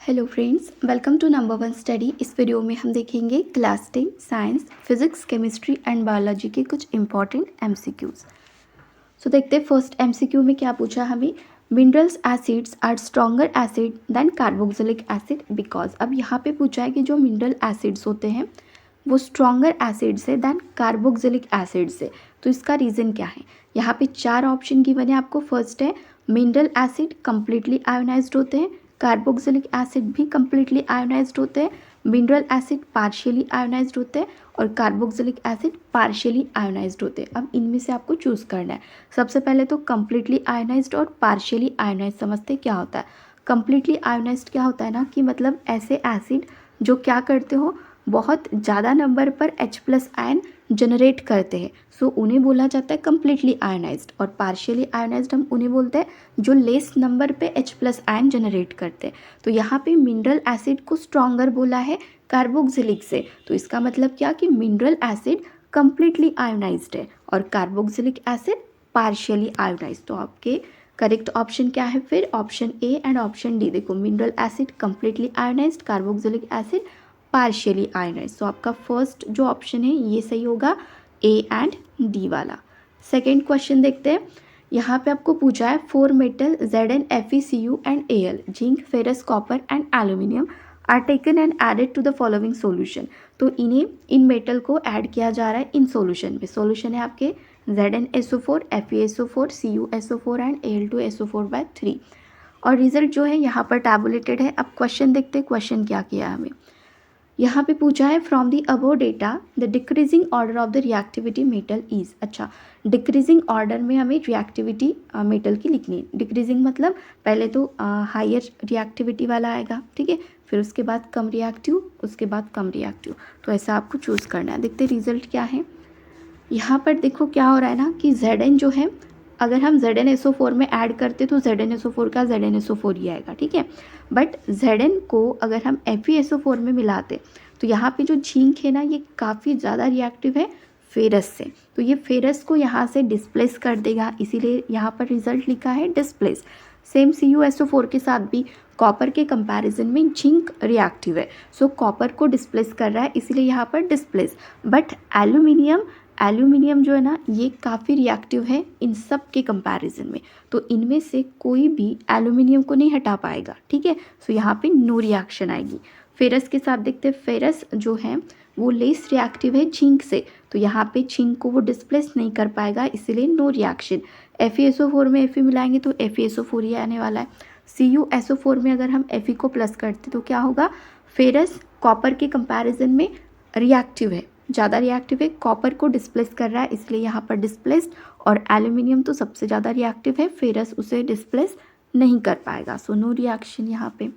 Hello friends, welcome to number one study. इस video में हम देखेंगे class 10 science, physics, chemistry and biology के कुछ इंपॉर्टेंट एमसीक्यूज। सो देखते हैं फर्स्ट एमसीक्यू में क्या पूछा हमें। Minerals acids are stronger acid than carboxylic acid because. अब यहाँ पे पूछा है कि जो मिनरल एसिड्स होते हैं वो स्ट्रॉन्गर एसिड से देन कार्बोक्सिलिक एसिड से। तो इसका रीज़न क्या है। यहाँ पे चार ऑप्शन गिवन है आपको। फर्स्ट है मिनरल एसिड कंप्लीटली आयोनाइज्ड होते हैं, कार्बोक्सिलिक एसिड भी कंप्लीटली आयोनाइज्ड होते हैं, मिनरल एसिड पार्शियली आयोनाइज्ड होते हैं और कार्बोक्सिलिक एसिड पार्शियली आयोनाइज्ड होते हैं। अब इनमें से आपको चूज़ करना है। सबसे पहले तो कंप्लीटली आयोनाइज्ड और पार्शियली आयोनाइज्ड समझते क्या होता है। कंप्लीटली आयोनाइज्ड क्या होता है ना कि मतलब ऐसे एसिड जो क्या करते हो, बहुत ज़्यादा नंबर पर H+ आयन जनरेट करते हैं, सो उन्हें बोला जाता है कंप्लीटली आयोनाइज्ड। और पार्शियली आयोनाइज्ड हम उन्हें बोलते हैं जो लेस नंबर पे H+ आयन जनरेट करते हैं। तो यहाँ पे मिनरल एसिड को स्ट्रॉन्गर बोला है कार्बोक्सिलिक से। तो इसका मतलब क्या कि मिनरल एसिड कंप्लीटली आयोनाइज्ड है और कार्बोक्सिलिक एसिड पार्शियली आयोनाइज्ड। तो आपके करेक्ट ऑप्शन क्या है फिर, option A and option D. देखो mineral acid completely ionised, carboxylic acid partially ionised. तो आपका फर्स्ट जो ऑप्शन है ये सही होगा, ए एंड डी वाला। सेकेंड क्वेश्चन देखते हैं। यहाँ पे आपको पूछा है 4 metal Zn FeCu and Al, zinc, ferrous, copper and aluminium are taken and added to the following solution. तो इन्हें इन मेटल को ऐड किया जा रहा है इन सोल्यूशन में। सोल्यूशन है आपके ZnSO4, FeSO4, CuSO4 and Al2SO4/3। और रिजल्ट जो है यहाँ पर टैबुलेटेड है। अब क्वेश्चन देखते हैं, क्वेश्चन क्या किया हमें। यहाँ पे पूछा है from the above data the decreasing order of the reactivity metal is. अच्छा, डिक्रीजिंग ऑर्डर में हमें रिएक्टिविटी मेटल की लिखनी है। डिक्रीजिंग मतलब पहले तो हायर रिएक्टिविटी वाला आएगा, ठीक है, फिर उसके बाद कम रिएक्टिव, उसके बाद कम रिएक्टिव। तो ऐसा आपको चूज़ करना है। देखते रिजल्ट क्या है। यहाँ पर देखो क्या हो रहा है ना कि Zn जो है, अगर हम ZnSO4 में ऐड करते तो ZnSO4 का ZnSO4 ही आएगा, ठीक है। बट Zn को अगर हम FeSO4 में मिलाते तो यहाँ पे जो झिंक है ना ये काफ़ी ज़्यादा रिएक्टिव है फेरस से। तो ये फेरस को यहाँ से डिस्प्लेस कर देगा, इसीलिए यहाँ पर रिजल्ट लिखा है डिस्प्लेस। सेम CuSO4 के साथ भी कॉपर के कंपैरिजन में जिंक रिएक्टिव है, सो कॉपर को डिस्प्लेस कर रहा है, इसीलिए यहाँ पर डिस्प्लेस। बट एल्यूमिनियम जो है ना ये काफ़ी रिएक्टिव है इन सब के कंपैरिजन में, तो इनमें से कोई भी एल्यूमिनियम को नहीं हटा पाएगा, ठीक है। सो यहाँ पे नो रिएक्शन आएगी। फेरस के साथ देखते हैं, फेरस जो है वो लेस रिएक्टिव है जिंक से, तो यहाँ पे जिंक को वो डिस्प्लेस नहीं कर पाएगा, इसीलिए नो रिएक्शन। FeSO4 में Fe मिलाएंगे तो FeSO4 ही आने वाला है। CuSO4 में अगर हम Fe को प्लस करते तो क्या होगा, फेरस कॉपर के कंपैरिजन में रिएक्टिव है, ज़्यादा रिएक्टिव है, कॉपर को डिस्प्लेस कर रहा है, इसलिए यहाँ पर डिस्प्लेस्ड। और एल्यूमिनियम तो सबसे ज़्यादा रिएक्टिव है, फेरस उसे डिस्प्लेस नहीं कर पाएगा, सो नो रिएक्शन यहाँ पे।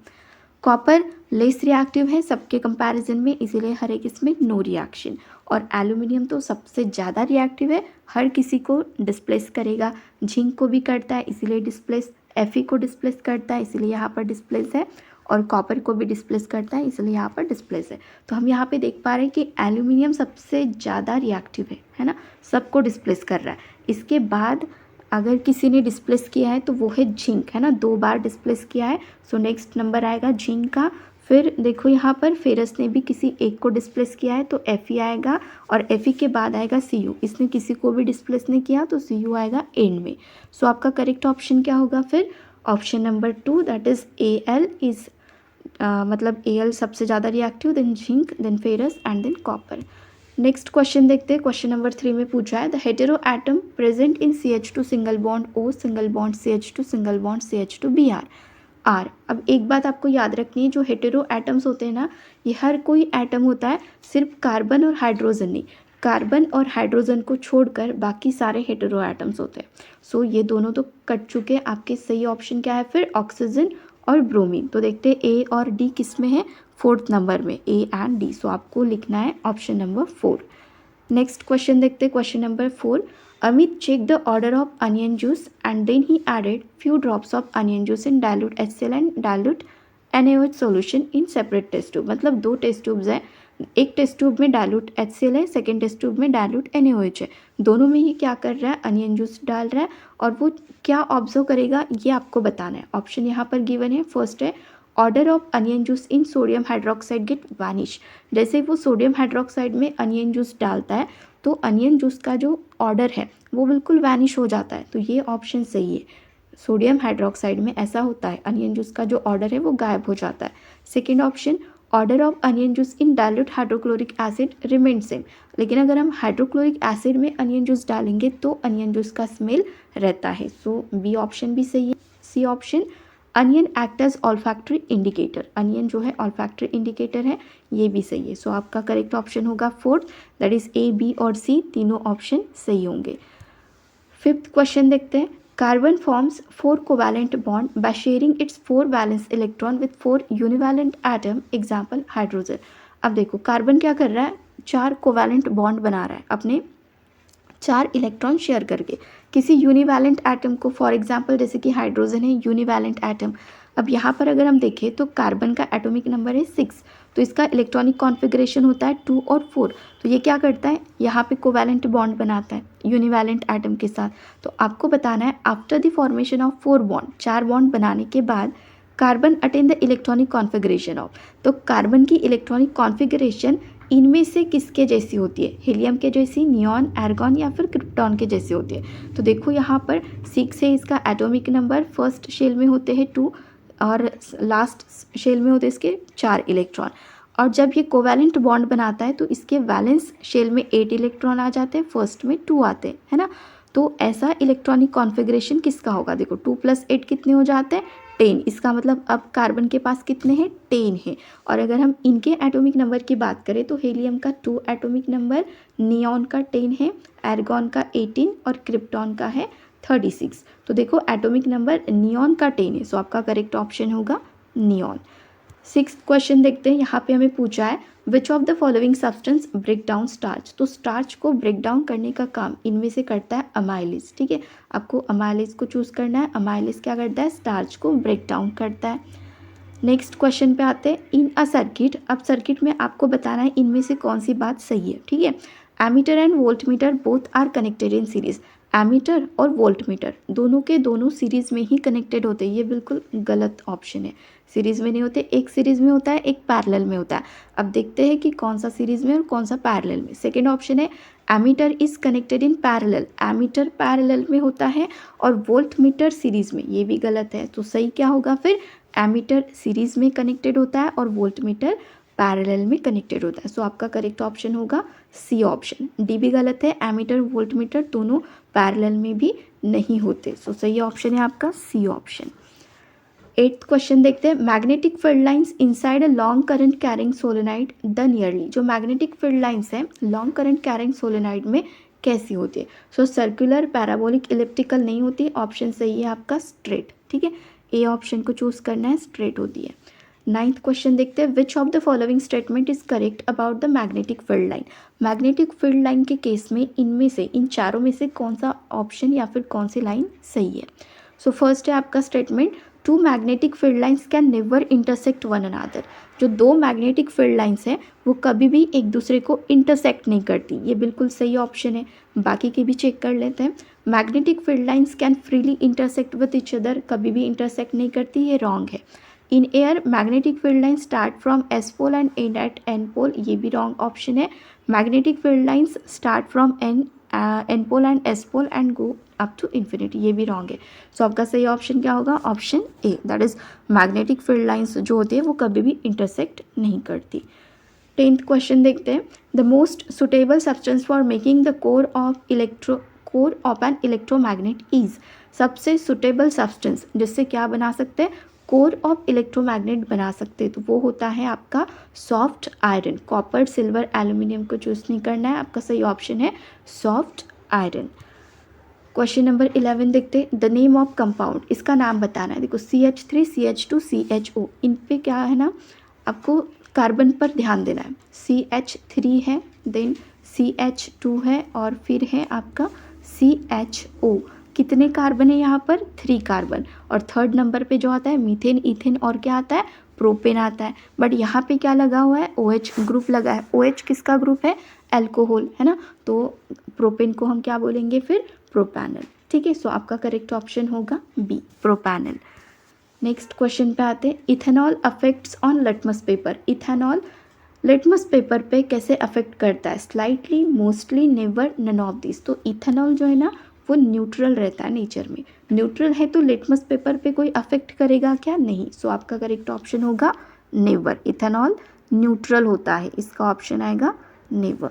कॉपर लेस रिएक्टिव है सबके कंपैरिजन में, इसीलिए हर एक इसमें नो रिएक्शन। और एल्यूमिनियम तो सबसे ज़्यादा रिएक्टिव है, हर किसी को डिस्प्लेस करेगा, जिंक को भी करता है इसीलिए डिस्प्लेस, Fe को डिस्प्लेस करता है इसीलिए यहाँ पर डिस्प्लेस है, और कॉपर को भी डिस्प्लेस करता है इसलिए यहाँ पर डिस्प्लेस है। तो हम यहाँ पे देख पा रहे हैं कि एल्यूमिनियम सबसे ज़्यादा रिएक्टिव है ना, सबको डिस्प्लेस कर रहा है। इसके बाद अगर किसी ने डिस्प्लेस किया है तो वो है जिंक, है ना, 2 बार डिस्प्लेस किया है, सो नेक्स्ट नंबर आएगा जिंक का। फिर देखो यहाँ पर फेरस ने भी किसी एक को डिस्प्लेस किया है तो Fe आएगा, और Fe के बाद आएगा Cu, इसने किसी को भी डिस्प्लेस नहीं किया तो Cu आएगा एंड में। सो आपका करेक्ट ऑप्शन क्या होगा फिर, option number 2 that is Al is मतलब Al सबसे ज़्यादा reactive, then zinc, then ferrous and then copper. Next question देखते हैं। क्वेश्चन नंबर 3 में पूछा है the hetero atom present in CH2 single bond O single bond CH2 single bond CH2 Br are. अब एक बात आपको याद रखनी है, जो हेटेरो एटम्स होते हैं ना ये हर कोई एटम होता है, सिर्फ कार्बन और हाइड्रोजन नहीं, कार्बन और हाइड्रोजन को छोड़कर बाकी सारे हेटेरो एटम्स होते हैं। सो ये दोनों तो कट चुके हैं। आपके सही ऑप्शन क्या है फिर, ऑक्सीजन और ब्रोमीन। तो देखते हैं ए और डी किस में है, 4th नंबर में, ए एंड डी। सो आपको लिखना है ऑप्शन नंबर 4। नेक्स्ट क्वेश्चन देखते हैं, question number 4। Amit check the order of onion juice and then he added few drops of onion juice in dilute HCl and dilute NaOH solution in separate test tube. मतलब 2 test tubes हैं, एक test tube में dilute HCl है, second test tube में dilute NaOH है। दोनों में ये क्या कर रहा है, अनियन जूस डाल रहा है, और वो क्या ऑब्जर्व करेगा ये आपको बताना है। ऑप्शन यहाँ पर गिवन है, फर्स्ट है order of onion juice in sodium hydroxide get vanish. जैसे वो सोडियम हाइड्रोक्साइड में अनियन जूस डालता है तो अनियन जूस का जो ऑर्डर है वो बिल्कुल वैनिश हो जाता है, तो ये ऑप्शन सही है। सोडियम हाइड्रोक्साइड में ऐसा होता है, अनियन जूस का जो ऑर्डर है वो गायब हो जाता है। Second option, order of onion juice in dilute hydrochloric acid remain same. लेकिन अगर हम हाइड्रोक्लोरिक एसिड में अनियन जूस डालेंगे तो अनियन जूस का स्मेल रहता है। सो बी ऑप्शन भी सही है। C option, onion act as olfactory indicator. Onion जो है ऑल्फैक्टरी इंडिकेटर है, ये भी सही है। सो आपका करेक्ट ऑप्शन होगा fourth, that is A, B और सी, तीनों ऑप्शन सही होंगे। फिफ्थ क्वेश्चन देखते हैं। Carbon forms 4 covalent bond by sharing its 4 valence electron with 4 univalent atom, example hydrogen. अब देखो कार्बन क्या कर रहा है, 4 कोवैलेंट बॉन्ड बना रहा है अपने 4 इलेक्ट्रॉन शेयर करके किसी यूनिवैलेंट एटम को। फॉर एग्जाम्पल जैसे कि हाइड्रोजन है यूनिवैलेंट एटम। अब यहाँ पर अगर हम देखें तो कार्बन का एटॉमिक नंबर है 6, तो इसका इलेक्ट्रॉनिक कॉन्फ़िगरेशन होता है 2 और 4। तो ये क्या करता है, यहाँ पे कोवैलेंट बॉन्ड बनाता है यूनिवैलेंट एटम के साथ। तो आपको बताना है after the formation of 4 bond, 4 bond बनाने के बाद carbon attain the electronic configuration of. तो कार्बन की इलेक्ट्रॉनिक कॉन्फ़िगरेशन इनमें से किसके जैसी होती है, हीलियम के जैसी, नियॉन, आर्गॉन या फिर क्रिप्टॉन के जैसी होती है। तो देखो यहाँ पर 6 है इसका एटॉमिक नंबर, फर्स्ट शेल में होते हैं 2 और लास्ट शेल में होते हैं इसके 4 इलेक्ट्रॉन। और जब ये कोवैलेंट बॉन्ड बनाता है तो इसके वैलेंस शेल में 8 इलेक्ट्रॉन आ जाते हैं, फर्स्ट में 2 आते हैं, है ना। तो ऐसा इलेक्ट्रॉनिक कॉन्फ़िगरेशन किसका होगा, देखो 2 + 8 कितने हो जाते हैं, 10। इसका मतलब अब कार्बन के पास कितने हैं, 10 है। और अगर हम इनके एटॉमिक नंबर की बात करें तो हीलियम का 2 एटॉमिक नंबर, नियॉन का 10 है, आर्गॉन का 18 और क्रिप्टॉन का है 36। तो देखो एटॉमिक नंबर नियॉन का 10 है, सो आपका करेक्ट ऑप्शन होगा नियॉन। 6th क्वेश्चन देखते हैं। यहाँ पे हमें पूछा है which of the following substance break down starch. तो स्टार्च को ब्रेक डाउन करने का काम इनमें से करता है अमाइलेज। ठीक है, आपको अमाइलेज को चूज करना है। अमाइलेज क्या करता है, स्टार्च को ब्रेक डाउन करता है। नेक्स्ट क्वेश्चन पे आते हैं। इन अ सर्किट, अब सर्किट में आपको बताना है इनमें से कौन सी बात सही है। ठीक है, ammeter and voltmeter both are connected in series. Ammeter और वोल्टमीटर दोनों के दोनों सीरीज में ही कनेक्टेड होते हैं, ये बिल्कुल गलत ऑप्शन है। सीरीज में नहीं होते, एक सीरीज में होता है, एक पैरेलल में होता है। अब देखते हैं कि कौन सा सीरीज में और कौन सा पैरेलल में। सेकेंड ऑप्शन है ammeter is connected in parallel. Ammeter parallel में होता है और वोल्टमीटर सीरीज में, ये भी गलत है। तो सही क्या होगा फिर, एमीटर सीरीज में कनेक्टेड होता है और वोल्टमीटर पैरेलल में कनेक्टेड होता है। सो आपका करेक्ट ऑप्शन होगा सी ऑप्शन। डी भी गलत है, एमीटर वोल्टमीटर दोनों पैरेलल में भी नहीं होते। सो सही ऑप्शन है आपका सी ऑप्शन। 8th क्वेश्चन देखते हैं। Magnetic field lines inside a long current carrying solenoid the nearly. जो मैग्नेटिक फील्ड लाइंस हैं लॉन्ग करंट कैरिंग सोलेनाइड में कैसी होती है। सो सर्कुलर, पैराबोलिक, इलिप्टिकल नहीं होती। ऑप्शन सही है आपका स्ट्रेट। ठीक है, ए ऑप्शन को चूज करना है, स्ट्रेट होती है। 9th क्वेश्चन देखते हैं। विच of the following statement is correct about the magnetic field line. Magnetic field line के केस में इनमें से, इन चारों में से कौन सा ऑप्शन या फिर कौन सी लाइन सही है। सो फर्स्ट है आपका statement, two magnetic field lines can never intersect one another. जो दो मैग्नेटिक फील्ड लाइंस हैं वो कभी भी एक दूसरे को इंटरसेक्ट नहीं करती, ये बिल्कुल सही ऑप्शन है। बाकी के भी चेक कर लेते हैं। Magnetic field lines can freely intersect with each other, कभी भी इंटरसेक्ट नहीं करती, ये रॉन्ग है। In air magnetic field line start from S pole and end at N pole, ये भी रॉन्ग ऑप्शन है। Magnetic field lines start from N pole and S pole and go up to infinity, ये भी wrong है। So आपका सही option क्या होगा, option A, that is magnetic field lines जो होती है वो कभी भी इंटरसेक्ट नहीं करती। 10th क्वेश्चन देखते हैं। The most suitable substance for making the core of an electromagnet is. सबसे सुटेबल सब्सटेंस जिससे क्या बना सकते हैं, कोर ऑफ इलेक्ट्रोमैग्नेट बना सकते हैं, तो वो होता है आपका soft iron. Copper, silver, aluminium को चूज नहीं करना है, आपका सही ऑप्शन है सॉफ्ट आयरन। क्वेश्चन नंबर 11 देखते हैं। द नेम ऑफ कंपाउंड, इसका नाम बताना है। देखो CH3, CH2, CHO, इन पे क्या है ना, आपको कार्बन पर ध्यान देना है। CH3 है, देन CH2 है और फिर है आपका CHO। कितने कार्बन है यहाँ पर, 3 कार्बन। और थर्ड नंबर पे जो आता है मीथेन, इथेन और क्या आता है, प्रोपेन आता है। बट यहाँ पे क्या लगा हुआ है, OH ग्रुप लगा है। OH किसका ग्रुप है, अल्कोहल, है ना। तो प्रोपेन को हम क्या बोलेंगे फिर, प्रोपैनल। ठीक है, सो आपका करेक्ट ऑप्शन होगा बी, प्रोपैनल। नेक्स्ट क्वेश्चन पे आते हैं, ethanol affects on litmus paper. Ethanol litmus paper पे कैसे अफेक्ट करता है? Slightly, mostly, never, none of this. तो इथेनॉल जो है ना वो न्यूट्रल रहता है नेचर में। न्यूट्रल है तो लिटमस पेपर पे कोई अफेक्ट करेगा क्या? नहीं। सो आपका करेक्ट ऑप्शन होगा नेवर। इथेनॉल न्यूट्रल होता है, इसका ऑप्शन आएगा नेवर।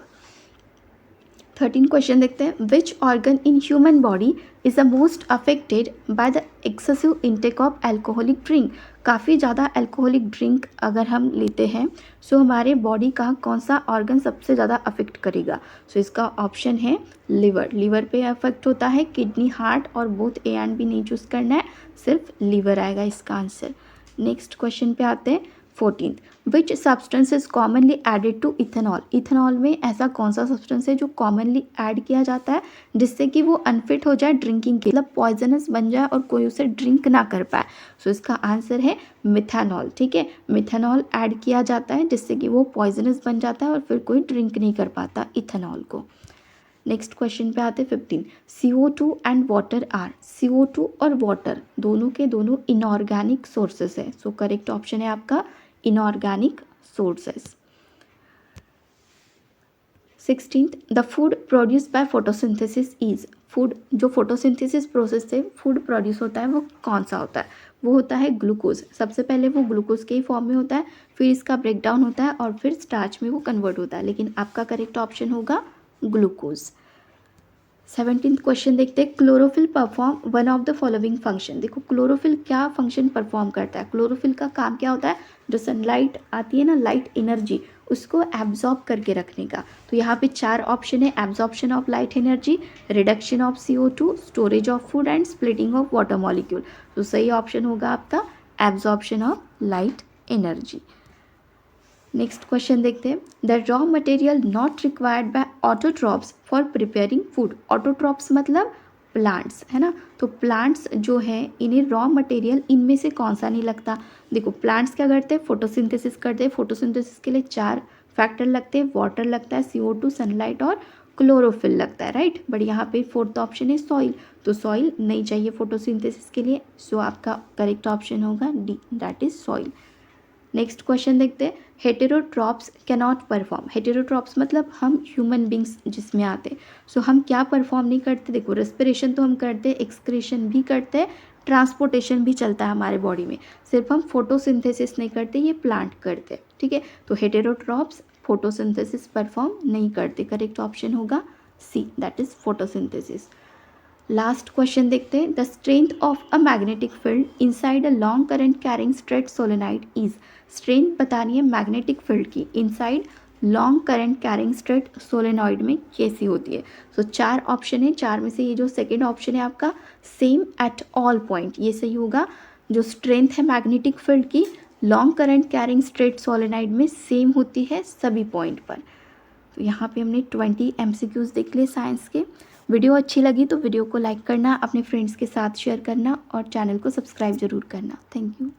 13 क्वेश्चन देखते हैं, which organ in human body is the most affected by the excessive intake of alcoholic drink. काफ़ी ज़्यादा अल्कोहलिक ड्रिंक अगर हम लेते हैं सो हमारे बॉडी का कौन सा ऑर्गन सबसे ज़्यादा अफेक्ट करेगा? सो इसका ऑप्शन है लिवर। लिवर पे अफेक्ट होता है, किडनी, हार्ट और बोथ ए एंड बी नहीं चूज़ करना है, सिर्फ लिवर आएगा इसका आंसर। नेक्स्ट क्वेश्चन पे आते हैं 14, which substance is commonly added to ethanol. Ethanol में ऐसा कौन सा सब्सटेंस है जो कॉमनली ऐड किया जाता है जिससे कि वो अनफिट हो जाए ड्रिंकिंग के, मतलब पॉइजनस बन जाए और कोई उसे ड्रिंक ना कर पाए? सो इसका आंसर है मिथेनॉल। ठीक है, मिथेनॉल ऐड किया जाता है जिससे कि वो पॉइजनस बन जाता है और फिर कोई ड्रिंक नहीं कर पाता इथेनॉल को। नेक्स्ट क्वेश्चन पे आते 15, CO2 and water are. CO2 और वाटर दोनों के दोनों इनऑर्गेनिक सोर्सेस है। सो करेक्ट ऑप्शन है आपका inorganic sources. 16th, the food produce by photosynthesis is. Food जो फोटोसिंथेसिस प्रोसेस से फूड प्रोड्यूस होता है वो कौन सा होता है? वो होता है ग्लूकोज। सबसे पहले वो ग्लूकोज के ही फॉर्म में होता है, फिर इसका ब्रेकडाउन होता है और फिर स्टार्च में वो कन्वर्ट होता है, लेकिन आपका करेक्ट ऑप्शन होगा ग्लूकोज। 17th क्वेश्चन देखते हैं, chlorophyll perform one of the following function. देखो क्लोरोफिल क्या फंक्शन परफॉर्म करता है? क्लोरोफिल का काम क्या होता है? जो सनलाइट आती है ना, लाइट एनर्जी, उसको एब्जॉर्ब करके रखने का। तो यहाँ पे 4 ऑप्शन है, absorption of light energy, reduction of CO2, storage of food and splitting of water molecule. तो सही ऑप्शन होगा आपका absorption of light energy. Next question देखते हैं, the raw material not required by autotrophs for preparing food. Autotrophs मतलब plants, है ना। तो प्लांट्स जो है इन्हें रॉ मटेरियल इनमें से कौन सा नहीं लगता? देखो प्लांट्स क्या करते हैं? फोटोसिंथेसिस करते हैं। फोटोसिंथेसिस के लिए 4 फैक्टर लगते हैं, वाटर लगता है, CO2, सनलाइट और क्लोरोफिल लगता है, राइट। बट यहाँ पे 4th ऑप्शन है सॉइल, तो सॉइल नहीं चाहिए फोटोसिंथेसिस के लिए। सो आपका करेक्ट ऑप्शन होगा D, that is soil. Next question देखते हैं, हेटेरोट्रॉप्स कैनॉट परफॉर्म। हेटेरोट्रॉप्स मतलब हम ह्यूमन बींग्स जिसमें आते हैं। सो हम क्या परफॉर्म नहीं करते? देखो रेस्पिरेशन तो हम करते हैं, एक्सक्रीशन भी करते हैं, ट्रांसपोर्टेशन भी चलता है हमारे बॉडी में, सिर्फ हम फोटोसिंथेसिस नहीं करते, ये प्लांट करते हैं। ठीक है, तो हेटेरोट्रॉप्स फोटोसिंथेसिस परफॉर्म नहीं करते। करेक्ट ऑप्शन होगा C, that is photosynthesis. Last question देखते हैं, the strength of a magnetic field inside a long current carrying straight solenoid is. Strength बतानी है मैग्नेटिक फील्ड की inside long current carrying straight solenoid में कैसी होती है? सो 4 ऑप्शन है, 4 में से ये जो सेकेंड ऑप्शन है आपका सेम एट ऑल पॉइंट, ये सही होगा। जो स्ट्रेंथ है मैग्नेटिक फील्ड की long current carrying straight solenoid में सेम होती है सभी पॉइंट पर। तो यहाँ पे हमने 20 MCQs देख लिए साइंस के। वीडियो अच्छी लगी तो वीडियो को लाइक करना, अपने फ्रेंड्स के साथ शेयर करना और चैनल को सब्सक्राइब ज़रूर करना। Thank you.